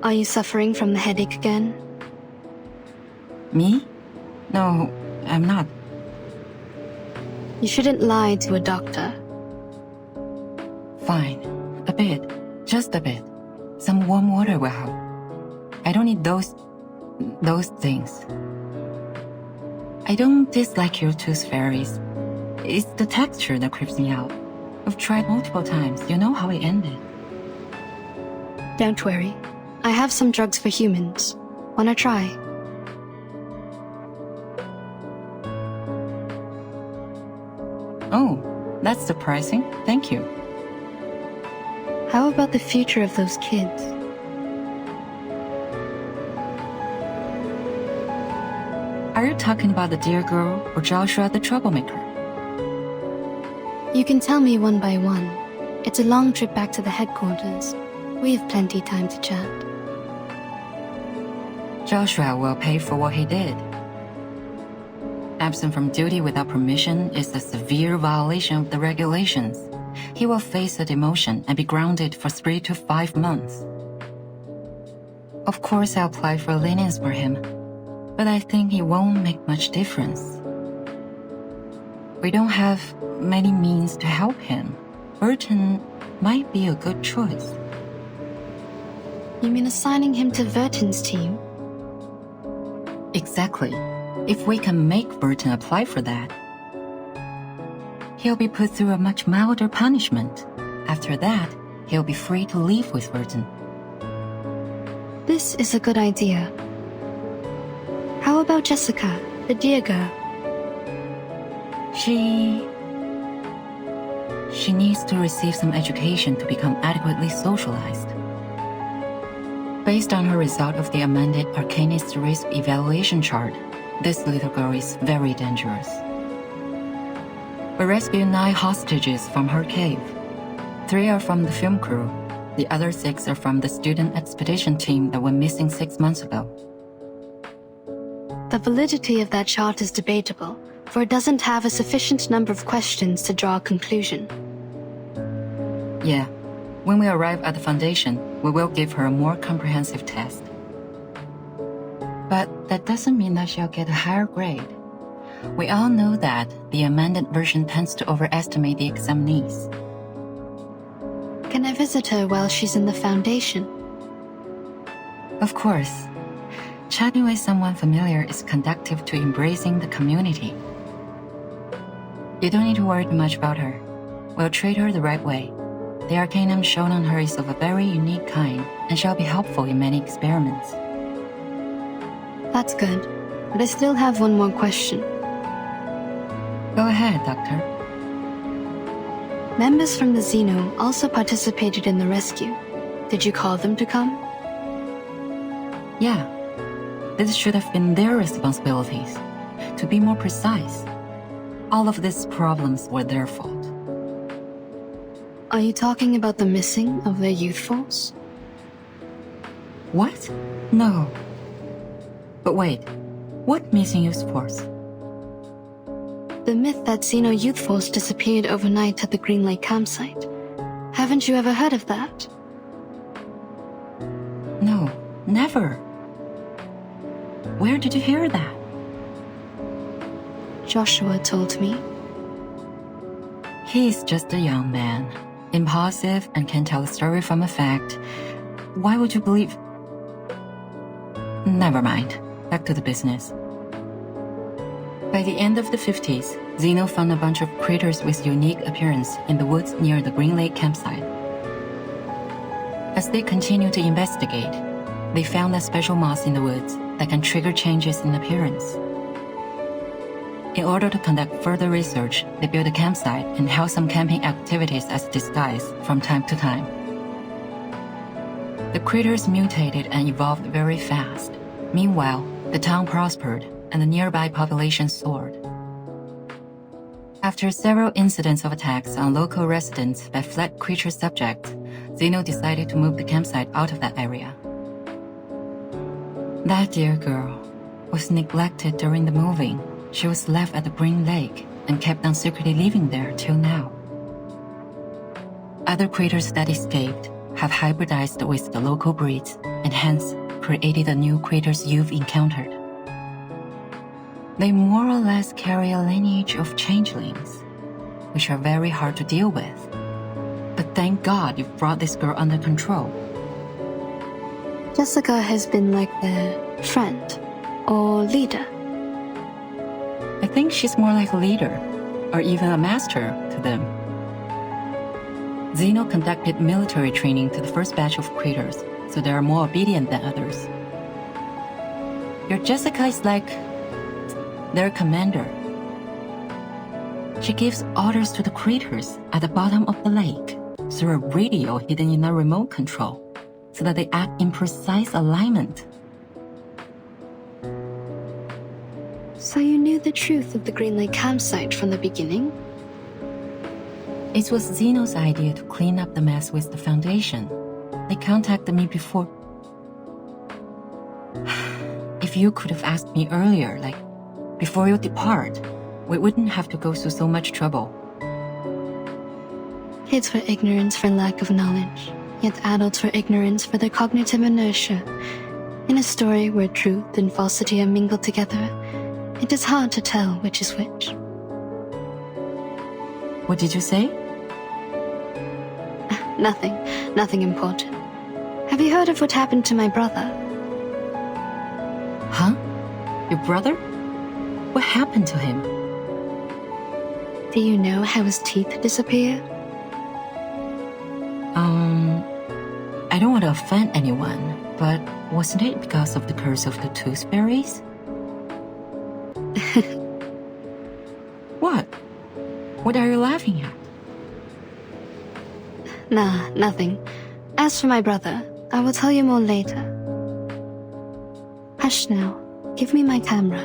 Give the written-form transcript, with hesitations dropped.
Are you suffering from the headache again? Me? No, I'm not. You shouldn't lie to a doctor. Fine. A bit. Just a bit. Some warm water will help. I don't need those things. I don't dislike your tooth fairies. It's the texture that creeps me out. I've tried multiple times. You know how it ended. Don't worry. I have some drugs for humans. Wanna try? Oh, that's surprising. Thank you. How about the future of those kids? Are you talking about the dear girl or Joshua the troublemaker? You can tell me one by one. It's a long trip back to the headquarters. We have plenty time to chat. Joshua will pay for what he did. Absent from duty without permission is a severe violation of the regulations. He will face a demotion and be grounded for 3 to 5 months. Of course, I'll apply for lenience for him, but I think it won't make much difference. We don't have many means to help him. Burton might be a good choice. You mean assigning him to Verton's team? Exactly. If we can make Burton apply for that, he'll be put through a much milder punishment. After that, he'll be free to leave with Burton. This is a good idea. How about Jessica, the dear girl? She needs to receive some education to become adequately socialized. Based on her result of the amended Arcanist Risk Evaluation chart, this little girl is very dangerous. We rescued 9 hostages from her cave. 3 are from the film crew. The other 6 are from the student expedition team that went missing 6 months ago. The validity of that chart is debatable, for it doesn't have a sufficient number of questions to draw a conclusion. Yeah. When we arrive at the Foundation, we will give her a more comprehensive test. But that doesn't mean that she'll get a higher grade. We all know that the amended version tends to overestimate the examinees. Can I visit her while she's in the Foundation? Of course. Chatting with someone familiar is conducive to embracing the community. You don't need to worry too much about her. We'll treat her the right way. The arcanum shown on her is of a very unique kind and shall be helpful in many experiments. That's good, but I still have one more question. Go ahead, Doctor. Members from the Xeno also participated in the rescue. Did you call them to come? Yeah. This should have been their responsibilities. To be more precise, all of these problems were their fault. Are you talking about the missing of their youth force? What? No. But wait, what missing youth force? The myth that Xeno youth force disappeared overnight at the Green Lake campsite. Haven't you ever heard of that? No, never. Where did you hear that? Joshua told me. He's just a young man, impulsive and can tell a story from a fact. Why would you believe? Never mind. Back to the business. By the end of the 50s, Xeno found a bunch of critters with unique appearance in the woods near the Green Lake campsite. As they continued to investigate, they found a special moss in the woods that can trigger changes in appearance. In order to conduct further research, they built a campsite and held some camping activities as a disguise from time to time. The critters mutated and evolved very fast. Meanwhile, the town prospered and the nearby population soared. After several incidents of attacks on local residents by fled creature subjects, Xeno decided to move the campsite out of that area. That dear girl was neglected during the moving. She was left at the Green Lake and kept on secretly living there till now. Other critters that escaped have hybridized with the local breeds and hence created the new critters you've encountered. They more or less carry a lineage of changelings, which are very hard to deal with. But thank God you've brought this girl under control. Jessica has been like their friend or leader. I think she's more like a leader, or even a master to them. Zeno conducted military training to the first batch of critters, so they are more obedient than others. Your Jessica is like their commander. She gives orders to the critters at the bottom of the lake through a radio hidden in a remote control, so that they act in precise alignment. So you knew the truth of the Green Lake campsite from the beginning? It was Zeno's idea to clean up the mess with the Foundation. They contacted me before. If you could have asked me earlier, like before you depart, we wouldn't have to go through so much trouble. Kids were ignorant for lack of knowledge, yet adults were ignorant for their cognitive inertia. In a story where truth and falsity are mingled together, it is hard to tell which is which. What did you say? Nothing important. Have you heard of what happened to my brother? Huh? Your brother? What happened to him? Do you know how his teeth disappeared? I don't want to offend anyone, but wasn't it because of the curse of the tooth fairies? What? What are you laughing at? Nah, nothing. As for my brother, I will tell you more later. Hush now. Give me my camera.